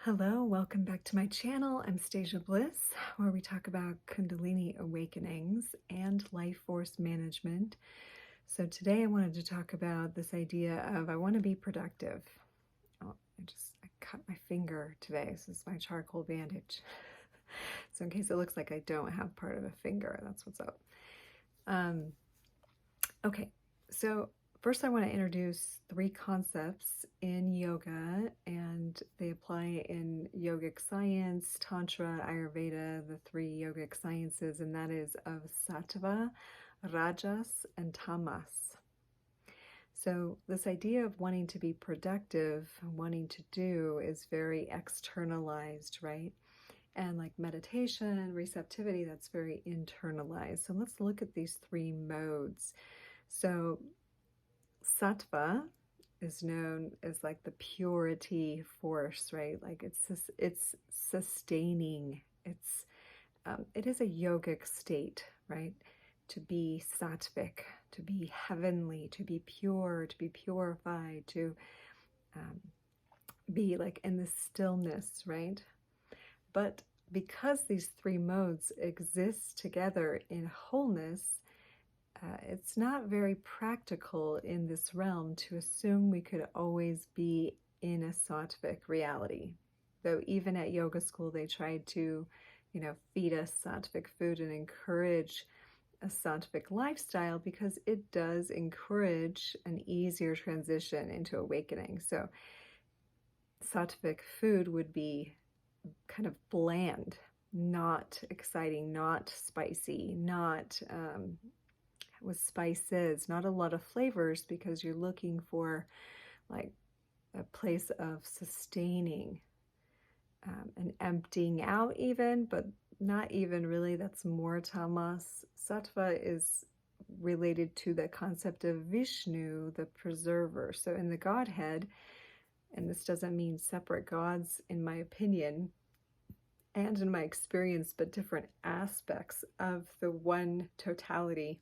Hello, welcome back to my channel. I'm StasiaBliss, where we talk about Kundalini awakenings and life force management. So today I wanted to talk about this idea of I want to be productive. Oh, I cut my finger today. This is my charcoal bandage. So in case it looks like I don't have part of a finger, that's what's up. Okay, so first I want to introduce three concepts in yoga, and they apply in yogic science, tantra, ayurveda, the three yogic sciences, and that is of sattva, rajas, and tamas. So this idea of wanting to be productive, wanting to do, is very externalized, right? And like meditation, receptivity, that's very internalized. So let's look at these three modes. So sattva is known as like the purity force, right? Like it's sustaining. It is a yogic state, right? To be sattvic, to be heavenly, to be pure, to be purified, to be like in the stillness, right? But because these three modes exist together in wholeness, it's not very practical in this realm to assume we could always be in a sattvic reality. Though even at yoga school, they tried to, feed us sattvic food and encourage a sattvic lifestyle because it does encourage an easier transition into awakening. So sattvic food would be kind of bland, not exciting, not spicy, not with spices, not a lot of flavors, because you're looking for like a place of sustaining and emptying out even, but not even really. That's more tamas. Sattva is related to the concept of Vishnu, the preserver. So in the Godhead, and this doesn't mean separate gods in my opinion and in my experience, but different aspects of the one totality,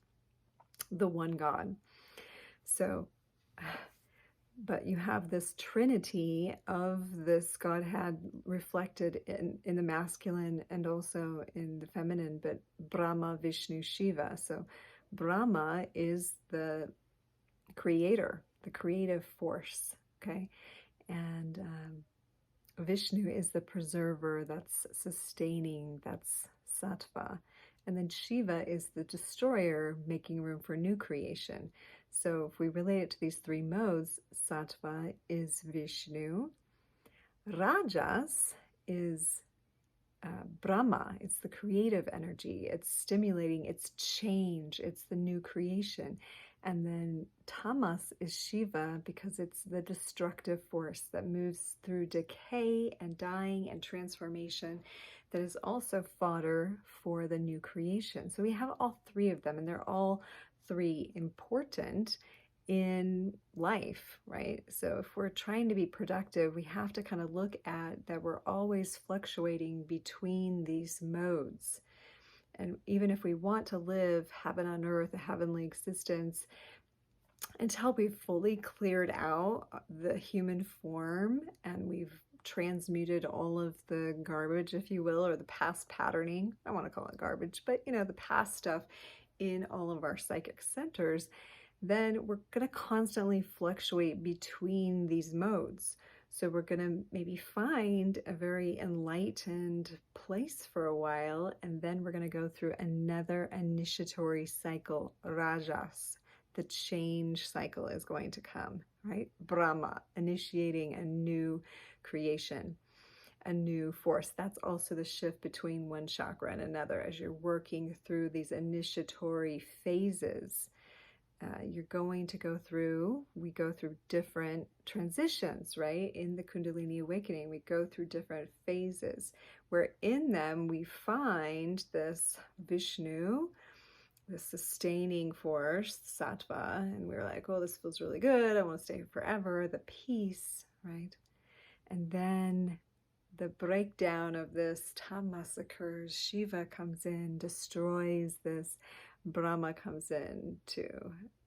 the one God. So, but you have this trinity of this Godhead reflected in the masculine and also in the feminine, but Brahma, Vishnu, Shiva. So Brahma is the creator, the creative force, okay? And Vishnu is the preserver, that's sustaining, that's sattva. And then Shiva is the destroyer, making room for new creation. So if we relate it to these three modes, sattva is Vishnu. Rajas is Brahma. It's the creative energy. It's stimulating, it's change, it's the new creation. And then tamas is Shiva because it's the destructive force that moves through decay and dying and transformation, that is also fodder for the new creation. So we have all three of them, and they're all three important in life, right? So if we're trying to be productive, we have to kind of look at that we're always fluctuating between these modes. And even if we want to live heaven on earth, a heavenly existence, until we've fully cleared out the human form and we've transmuted all of the garbage, if you will, or the past patterning, I want to call it garbage, but the past stuff in all of our psychic centers, then we're going to constantly fluctuate between these modes. So we're going to maybe find a very enlightened place for a while, and then we're going to go through another initiatory cycle, rajas. The change cycle is going to come, right? Brahma, initiating a new creation, a new force. That's also the shift between one chakra and another as you're working through these initiatory phases. You're going to we go through different transitions, right? In the Kundalini awakening, we go through different phases where in them we find this Vishnu, the sustaining force, sattva, and we're like, oh, this feels really good. I want to stay here forever. The peace, right? And then the breakdown of this tamas occurs. Shiva comes in, destroys this Brahma comes in to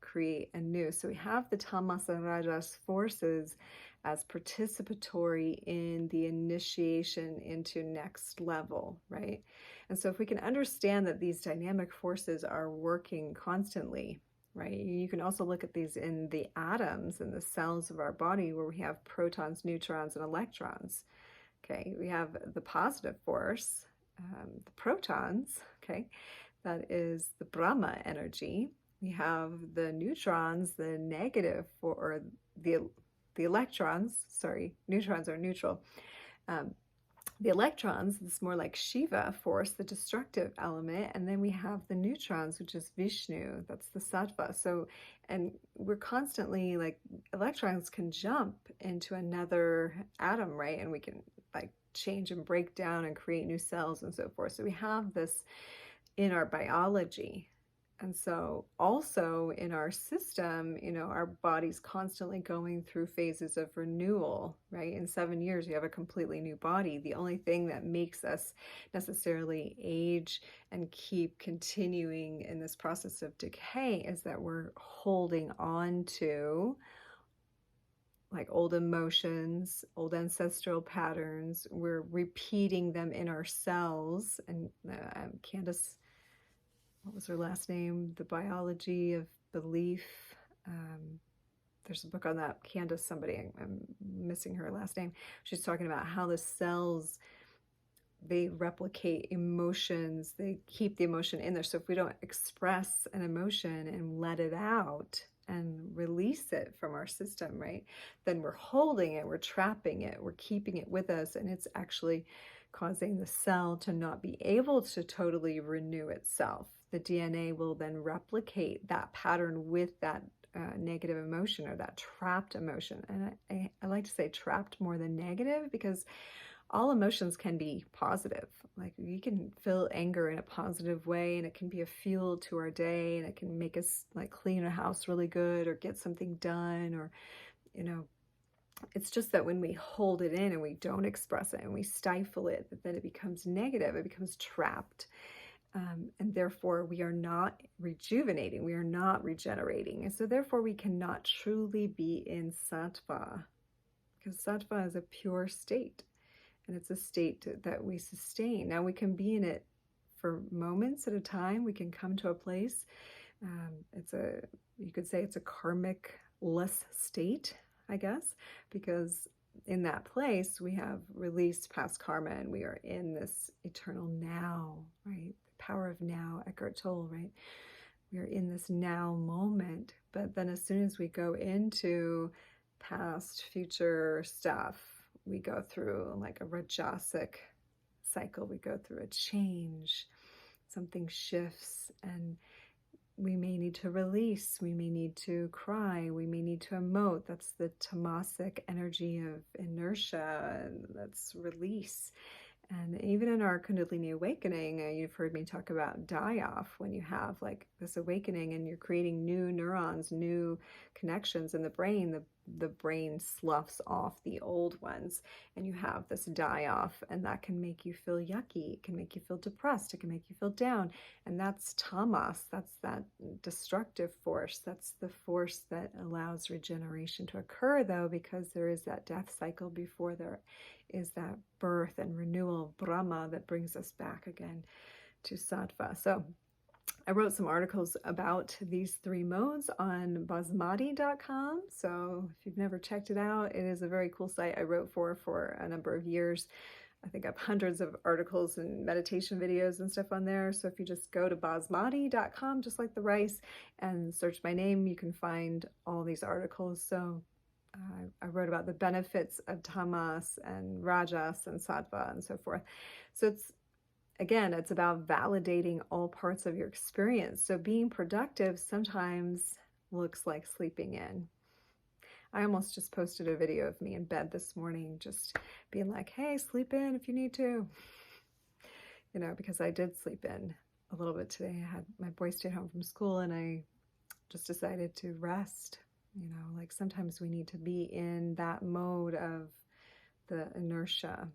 create anew. So we have the tamas and rajas forces as participatory in the initiation into next level, right? And so if we can understand that these dynamic forces are working constantly, right? You can also look at these in the atoms and the cells of our body, where we have protons, neutrons, and electrons. Okay, we have the positive force, the protons, okay, that is the Brahma energy. We have the neutrons, the negative, or the electrons, sorry, neutrons are neutral. The electrons, it's more like Shiva force, the destructive element, and then we have the neutrons, which is Vishnu, that's the sattva. So, and we're constantly, like, electrons can jump into another atom, right? And we can like change and break down and create new cells and so forth. So we have this in our biology. And so also in our system, our body's constantly going through phases of renewal, right? In 7 years, you have a completely new body. The only thing that makes us necessarily age and keep continuing in this process of decay is that we're holding on to like old emotions, old ancestral patterns. We're repeating them in our cells. And Candace, what was her last name? The Biology of Belief. There's a book on that. Candace somebody, I'm missing her last name. She's talking about how the cells, they replicate emotions. They keep the emotion in there. So if we don't express an emotion and let it out and release it from our system, right, then we're holding it, we're trapping it, we're keeping it with us, and it's actually causing the cell to not be able to totally renew itself. The DNA will then replicate that pattern with that negative emotion, or that trapped emotion. And I like to say trapped more than negative, because all emotions can be positive. Like, you can feel anger in a positive way, and it can be a fuel to our day, and it can make us like clean a house really good or get something done, or it's just that when we hold it in and we don't express it and we stifle it, then it becomes negative, it becomes trapped. And therefore we are not rejuvenating, we are not regenerating. And so therefore we cannot truly be in sattva, because sattva is a pure state. And it's a state that we sustain. Now we can be in it for moments at a time. We can come to a place. You could say it's a karmic-less state, I guess, because in that place we have released past karma and we are in this eternal now, right? The power of now, Eckhart Tolle, right? We are in this now moment. But then as soon as we go into past, future stuff, we go through like a rajasic cycle. We go through a change. Something shifts, and we may need to release. We may need to cry. We may need to emote. That's the tamasic energy of inertia, and that's release. And even in our Kundalini awakening, you've heard me talk about die-off, when you have like this awakening and you're creating new neurons, new connections in the brain. The brain sloughs off the old ones, and you have this die-off, and that can make you feel yucky. It can make you feel depressed. It can make you feel down. And that's tamas. That's that destructive force. That's the force that allows regeneration to occur, though, because there is that death cycle before there is that birth and renewal of Brahma that brings us back again to sattva. So I wrote some articles about these three modes on basmati.com. So if you've never checked it out, it is a very cool site I wrote for a number of years. I think I have hundreds of articles and meditation videos and stuff on there. So if you just go to basmati.com, just like the rice, and search my name, you can find all these articles. So I wrote about the benefits of tamas and rajas and sattva and so forth. So it's about validating all parts of your experience. So being productive sometimes looks like sleeping in. I almost just posted a video of me in bed this morning, just being like, hey, sleep in if you need to. Because I did sleep in a little bit today. I had my boy stayed home from school, and I just decided to rest. Like sometimes we need to be in that mode of the inertia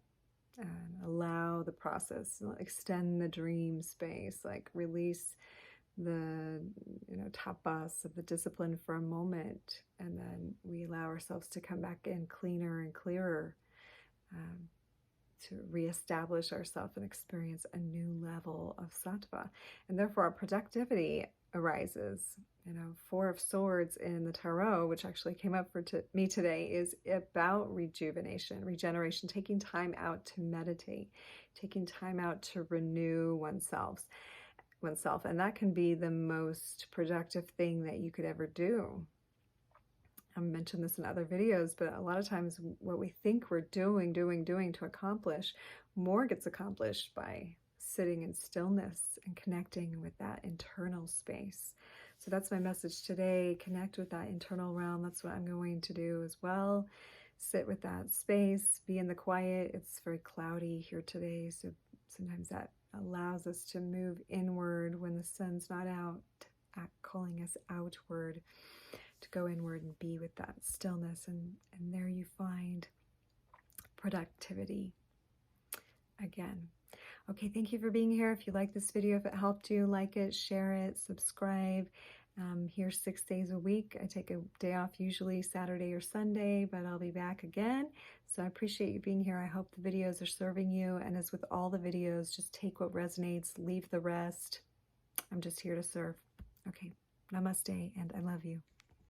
and allow the process, extend the dream space, like release the tapas of the discipline for a moment, and then we allow ourselves to come back in cleaner and clearer, to reestablish ourselves and experience a new level of sattva. And therefore our productivity arises. Four of Swords in the Tarot, which actually came up for me today, is about rejuvenation, regeneration, taking time out to meditate, taking time out to renew oneself. And that can be the most productive thing that you could ever do. I mentioned this in other videos, but a lot of times what we think we're doing to accomplish, more gets accomplished by sitting in stillness and connecting with that internal space. So that's my message today. Connect with that internal realm. That's what I'm going to do as well. Sit with that space, be in the quiet. It's very cloudy here today, so sometimes that allows us to move inward when the sun's not out, calling us outward, to go inward and be with that stillness, and there you find productivity again. Okay, thank you for being here. If you like this video, if it helped you, like it, share it, subscribe. Here 6 days a week. I take a day off, usually Saturday or Sunday, but I'll be back again. So I appreciate you being here. I hope the videos are serving you. And as with all the videos, just take what resonates, leave the rest. I'm just here to serve. Okay, namaste, and I love you.